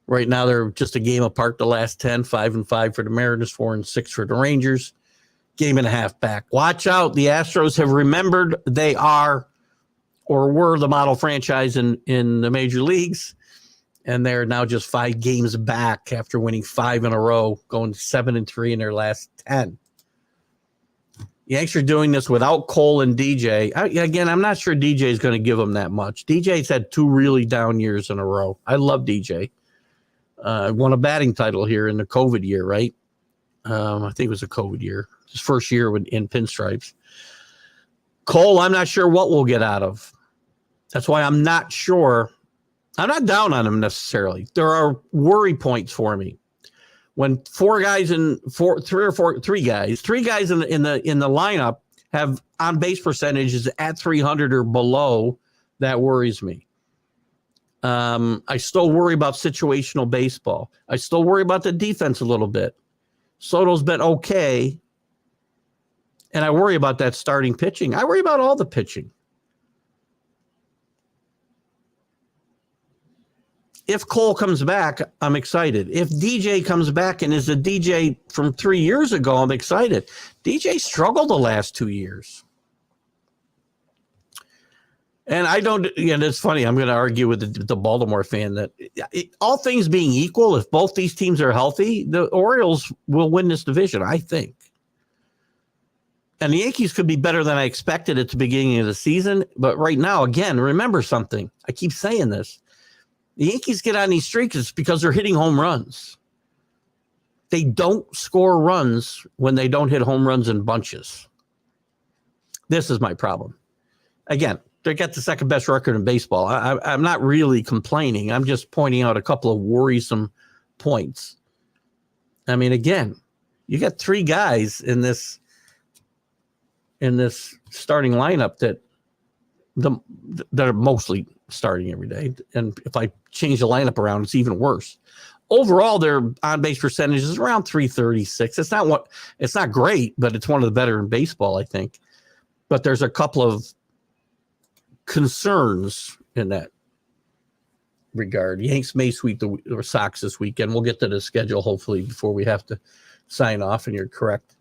A: Right now, they're just a game apart the last 10, 5-5 for the Mariners, 4-6 for the Rangers. Game and a half back. Watch out. The Astros have remembered they are or were the model franchise in the major leagues, and they're now just 5 games back after winning 5 in a row, going 7-3 in their last 10. Yanks are doing this without Cole and DJ. Again, I'm not sure DJ is going to give them that much. DJ's had 2 really down years in a row. I love DJ. Won a batting title here in the COVID year, right? I think it was a COVID year. His first year in pinstripes. Cole, I'm not sure what we'll get out of. That's why I'm not sure. I'm not down on him necessarily. There are worry points for me. When 3 guys in the lineup have on base percentages at 300 or below, that worries me. I still worry about situational baseball. I still worry about the defense a little bit. Soto's been okay. And I worry about that starting pitching. I worry about all the pitching. If Cole comes back, I'm excited. If DJ comes back and is a DJ from 3 years ago, I'm excited. DJ struggled the last 2 years. And I don't, it's funny. I'm going to argue with the Baltimore fan that all things being equal, if both these teams are healthy, the Orioles will win this division, I think. And the Yankees could be better than I expected at the beginning of the season. But right now, again, remember something. I keep saying this. The Yankees get on these streaks because they're hitting home runs. They don't score runs when they don't hit home runs in bunches. This is my problem. Again, they got the second best record in baseball. I'm not really complaining. I'm just pointing out a couple of worrisome points. I mean, again, you got 3 guys in this starting lineup that are mostly starting every day. And if I change the lineup around, it's even worse. Overall, their on-base percentage is around 336. It's not great, but it's one of the better in baseball, I think. But there's a couple of concerns in that regard. Yanks may sweep the Sox this weekend. We'll get to the schedule hopefully before we have to sign off, and you're correct.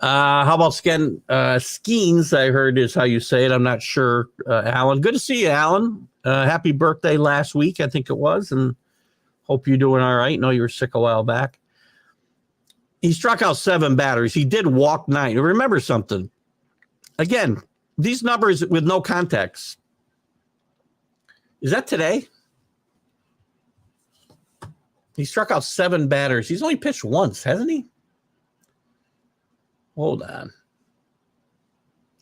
A: How about Skeens, I heard is how you say it. I'm not sure. Alan, good to see you, Alan. Happy birthday last week, I think it was, and hope you're doing all right. I know you were sick a while back. He struck out 7 batters. He did walk 9. Remember something. Again, these numbers with no context. Is that today? He struck out 7 batters. He's only pitched once, hasn't he? Hold on.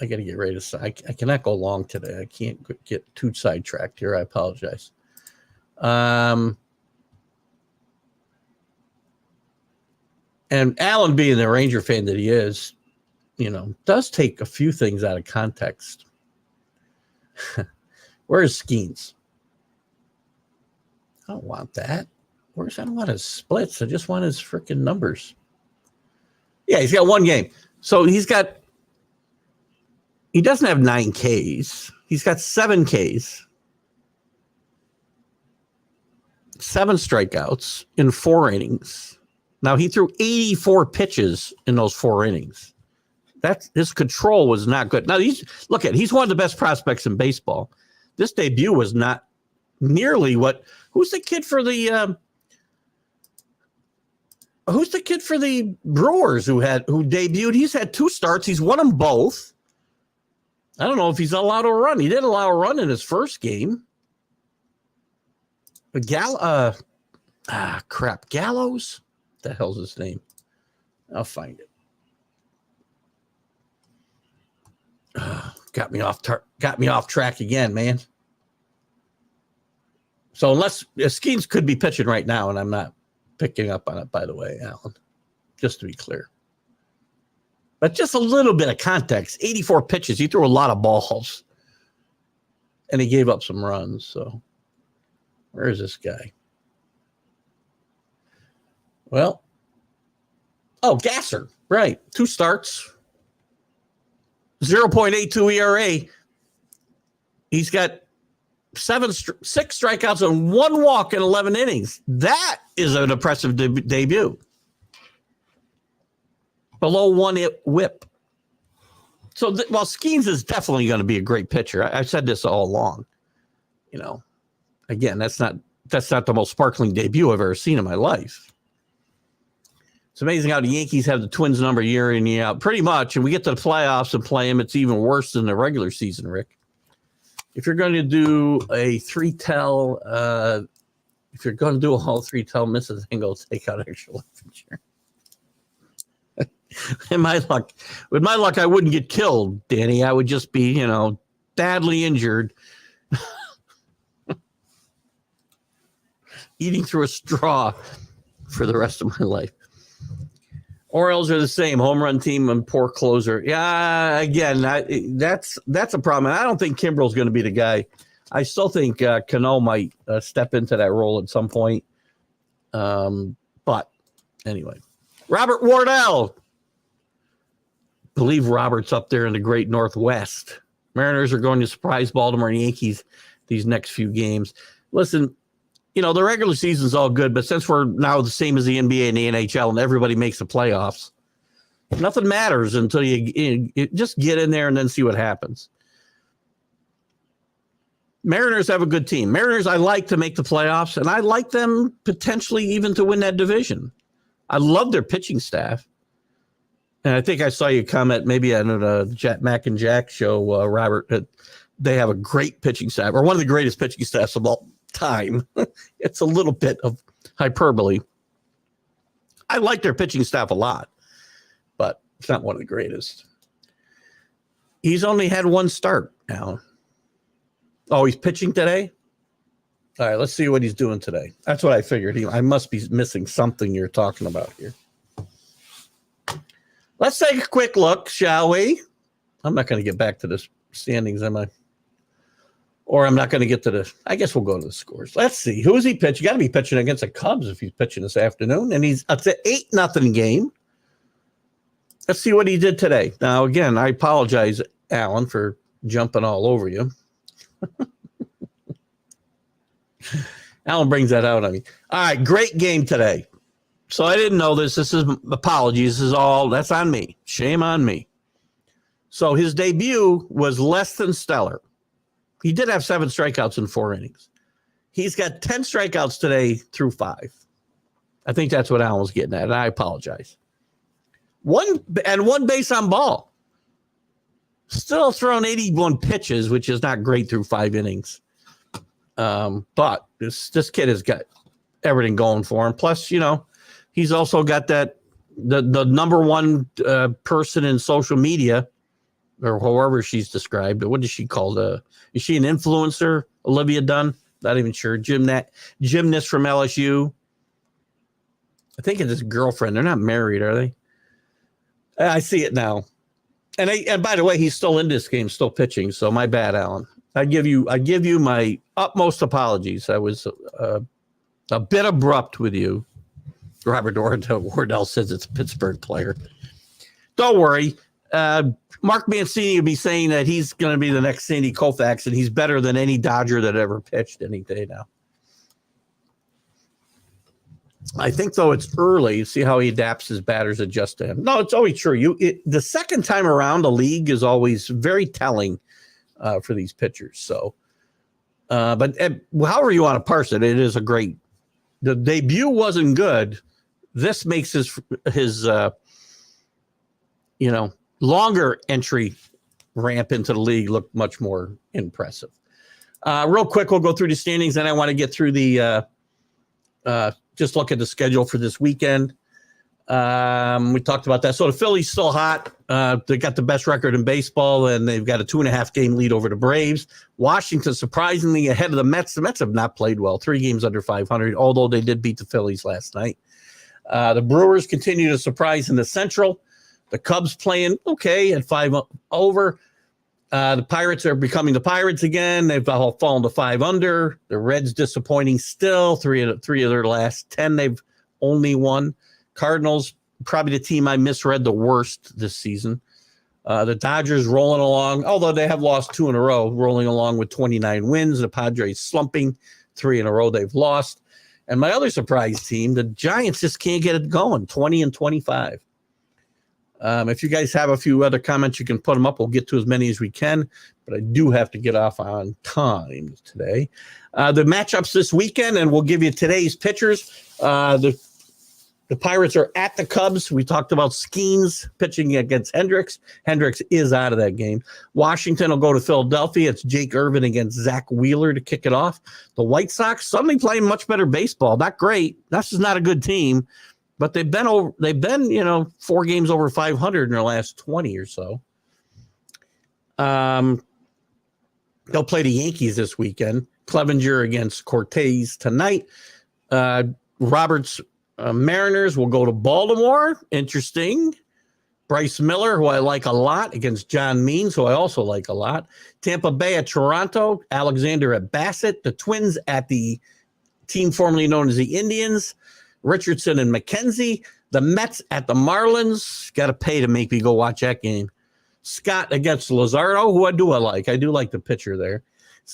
A: I got to get ready to. I cannot go long today. I can't get too sidetracked here. I apologize. And Alan, being the Ranger fan that he is, does take a few things out of context. Where's Skeens? I don't want that. I don't want his splits. I just want his freaking numbers. Yeah, he's got 1 game. So he doesn't have 9 Ks. He's got 7 Ks. 7 strikeouts in 4 innings. Now, he threw 84 pitches in those 4 innings. His control was not good. Now, he's one of the best prospects in baseball. This debut was not nearly who's the kid for the Brewers who debuted? He's had 2 starts. He's won them both. I don't know if he's allowed a run. He didn't allow a run in his first game. But Gallows? What the hell's his name? I'll find it. Got me off track again, man. So unless Skeens could be pitching right now, and I'm not picking up on it, by the way, Alan, just to be clear. But just a little bit of context. 84 pitches. He threw a lot of balls. And he gave up some runs. So where is this guy? Well, Gasser. Right. 2 starts. 0.82 ERA. He's got 6 strikeouts and 1 walk in 11 innings. That is an impressive debut. Below 1 whip. So while Skeens is definitely going to be a great pitcher, I've said this all along. Again, that's not the most sparkling debut I've ever seen in my life. It's amazing how the Yankees have the Twins number year in, year out, pretty much. And we get to the playoffs and play them. It's even worse than the regular season, Rick. If you're going to do a 3-tell, if you're going to do a whole 3-tell, Mrs. Engle take out extra life insurance. With my luck, I wouldn't get killed, Danny. I would just be, badly injured, eating through a straw for the rest of my life. Orioles are the same home run team and poor closer. Yeah, again, that's a problem. And I don't think Kimbrel's going to be the guy. I still think Cano might step into that role at some point. But anyway, Robert Wardell. believe Robert's up there in the great Northwest. Mariners are going to surprise Baltimore and Yankees these next few games. Listen, the regular season's all good, but since we're now the same as the NBA and the NHL and everybody makes the playoffs, nothing matters until you just get in there and then see what happens. Mariners have a good team. Mariners, I like to make the playoffs, and I like them potentially even to win that division. I love their pitching staff. And I think I saw you comment maybe on the Mac and Jack show, Robert, that they have a great pitching staff, or one of the greatest pitching staffs of all time. It's a little bit of hyperbole. I like their pitching staff a lot, but it's not one of the greatest. He's only had one start now. Oh, he's pitching today? All right, let's see what he's doing today. That's what I figured. I must be missing something you're talking about here. Let's take a quick look, shall we? I'm not going to get back to the standings, am I? Or I'm not going to get to the, I guess we'll go to the scores. Let's see. Who is he pitching? You got to be pitching against the Cubs if he's pitching this afternoon. And it's an 8-0 game. Let's see what he did today. Now, again, I apologize, Alan, for jumping all over you. Alan brings that out on me. All right, great game today. So I didn't know this. This is apologies. This is all, that's on me. Shame on me. So his debut was less than stellar. He did have 7 strikeouts in 4 innings. He's got 10 strikeouts today through 5. I think that's what Alan was getting at, and I apologize. One base on ball. Still thrown 81 pitches, which is not great through 5 innings. But this kid has got everything going for him. Plus, he's also got the number one person in social media, or however she's described. What is she called? Is she an influencer? Olivia Dunn? Not even sure. Gymnast from LSU. I think it's his girlfriend. They're not married, are they? I see it now. And by the way, he's still in this game, still pitching. So my bad, Alan. I give you my utmost apologies. I was a bit abrupt with you. Robert Wardell says it's a Pittsburgh player. Don't worry. Mark Mancini will be saying that he's going to be the next Sandy Koufax, and he's better than any Dodger that ever pitched any day now. I think, though, it's early. See how he adapts his batters, adjust to him. No, it's always true. The second time around the league is always very telling for these pitchers. So, but however you want to parse it, it is a great. The debut wasn't good. This makes his longer entry ramp into the league look much more impressive. Real quick, we'll go through the standings, and I want to get through the just look at the schedule for this weekend. We talked about that. So the Phillies still hot. They got the best record in baseball, and they've got a 2.5 game lead over the Braves. Washington surprisingly ahead of the Mets. The Mets have not played well. 3 games under 500, although they did beat the Phillies last night. The Brewers continue to surprise in the Central. The Cubs playing okay at 5 over. The Pirates are becoming the Pirates again. They've all fallen to 5 under. The Reds disappointing still. Three of their last 10 they've only won. Cardinals, probably the team I misread the worst this season. The Dodgers rolling along, although they have lost 2 in a row, rolling along with 29 wins. The Padres slumping, 3 in a row they've lost. And my other surprise team, the Giants, just can't get it going, 20-25. If you guys have a few other comments, you can put them up. We'll get to as many as we can, but I do have to get off on time today. The matchups this weekend, and we'll give you today's pitchers. The Pirates are at the Cubs. We talked about Skeens pitching against Hendricks. Hendricks is out of that game. Washington will go to Philadelphia. It's Jake Irvin against Zach Wheeler to kick it off. The White Sox suddenly playing much better baseball. Not great. That's just not a good team. But they've been 4 games over 500 in their last 20 or so. They'll play the Yankees this weekend. Clevenger against Cortez tonight. Roberts Mariners will go to Baltimore. Interesting. Bryce Miller, who I like a lot, against John Means, who I also like a lot. Tampa Bay at Toronto. Alexander at Bassett. The Twins at the team formerly known as the Indians. Richardson and McKenzie. The Mets at the Marlins. Got to pay to make me go watch that game. Scott against Luzardo, who I like. I do like the pitcher there.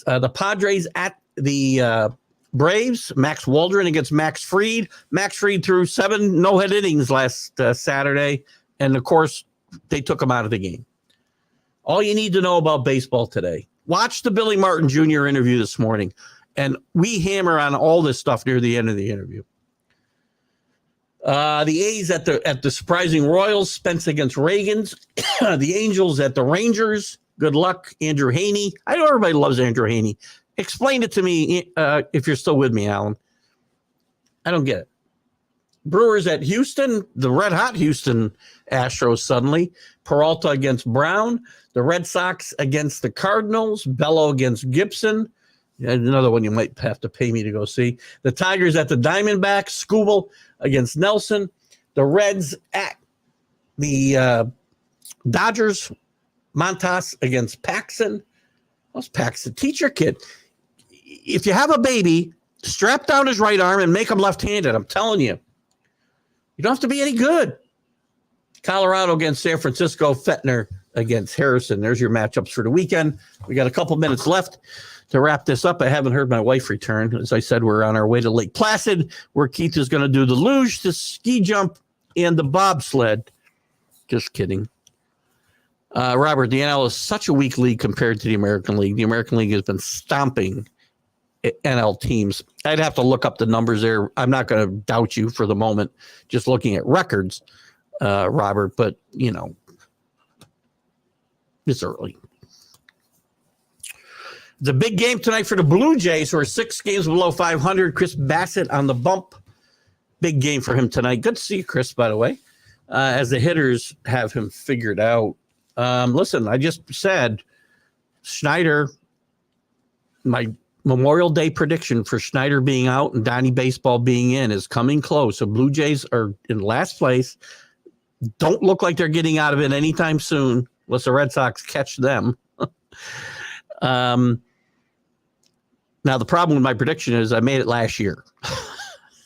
A: The Padres at the Braves. Max Waldron against Max Fried. Max Fried threw 7 no-hit innings last Saturday, and, of course, they took him out of the game. All you need to know about baseball today. Watch the Billy Martin Jr. interview this morning, and we hammer on all this stuff near the end of the interview. The A's at the surprising Royals. Spence against Reagans. The Angels at the Rangers. Good luck, Andrew Haney. I know everybody loves Andrew Haney. Explain it to me if you're still with me, Alan. I don't get it. Brewers at Houston. The red-hot Houston Astros suddenly. Peralta against Brown. The Red Sox against the Cardinals. Bello against Gibson. Another one you might have to pay me to go see. The Tigers at the Diamondbacks. Skubal against Nelson. The Reds at the Dodgers. Montas against Paxton. What's Paxton? Teach your kid. If you have a baby, strap down his right arm and make him left-handed. I'm telling you. You don't have to be any good. Colorado against San Francisco. Fettner against Harrison. There's your matchups for the weekend. We got a couple minutes left to wrap this up. I haven't heard my wife return. As I said, we're on our way to Lake Placid, where Keith is going to do the luge, the ski jump, and the bobsled. Just kidding. Robert, the NL is such a weak league compared to the American League. The American League has been stomping NL teams. I'd have to look up the numbers there. I'm not going to doubt you for the moment, just looking at records, Robert, but, it's early. It's a big game tonight for the Blue Jays, who are 6 games below 500. Chris Bassett on the bump. Big game for him tonight. Good to see you, Chris, by the way, as the hitters have him figured out. Listen, I just said Schneider, my Memorial Day prediction for Schneider being out and Donnie Baseball being in is coming close. So Blue Jays are in last place. Don't look like they're getting out of it anytime soon, unless the Red Sox catch them. Now, the problem with my prediction is I made it last year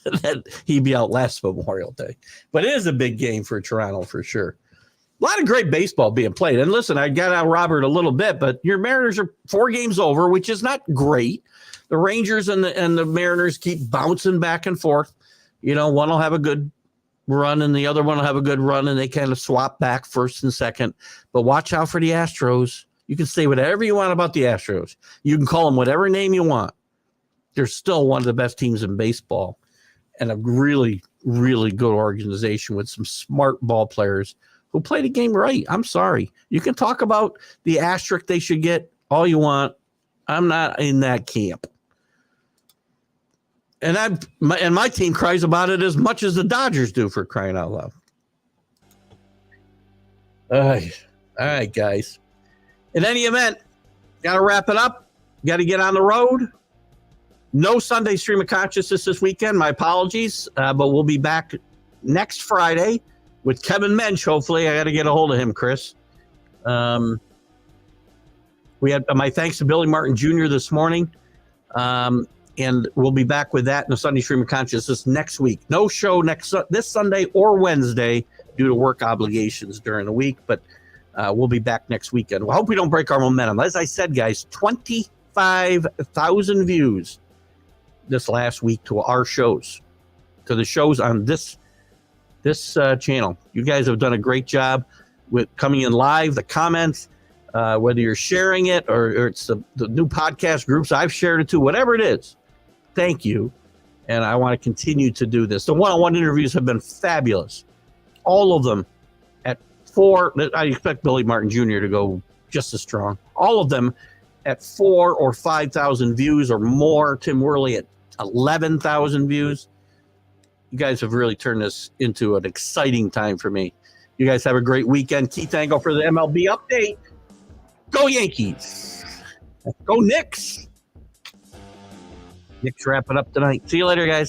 A: that he'd be out last Memorial Day. But it is a big game for Toronto for sure. A lot of great baseball being played. And listen, I got out Robert a little bit, but your Mariners are 4 games over, which is not great. The Rangers and the Mariners keep bouncing back and forth. One will have a good run and the other one will have a good run, and they kind of swap back first and second. But watch out for the Astros. You can say whatever you want about the Astros. You can call them whatever name you want. They're still one of the best teams in baseball and a really, really good organization with some smart ball players who play the game right. I'm sorry. You can talk about the asterisk they should get all you want. I'm not in that camp. And my team cries about it as much as the Dodgers do, for crying out loud. All right, guys. In any event, got to wrap it up. Got to get on the road. No Sunday Stream of Consciousness this weekend. My apologies. But we'll be back next Friday with Kevin Mensch. Hopefully, I got to get a hold of him, Chris. We had my thanks to Billy Martin Jr. this morning. And we'll be back with that in the Sunday Stream of Consciousness next week. No show this Sunday or Wednesday due to work obligations during the week, but we'll be back next weekend. I hope we don't break our momentum. As I said, guys, 25,000 views this last week to our shows, to the shows on this channel. You guys have done a great job with coming in live, the comments, whether you're sharing it or it's the new podcast groups I've shared it to, whatever it is. Thank you. And I want to continue to do this. The one-on-one interviews have been fabulous. All of them at 4. I expect Billy Martin Jr. to go just as strong. All of them at 4,000 or 5,000 views or more. Tim Worley at 11,000 views. You guys have really turned this into an exciting time for me. You guys have a great weekend. Keith Engle for the MLB update. Go Yankees. Go Knicks. Knicks wrapping up tonight. See you later, guys.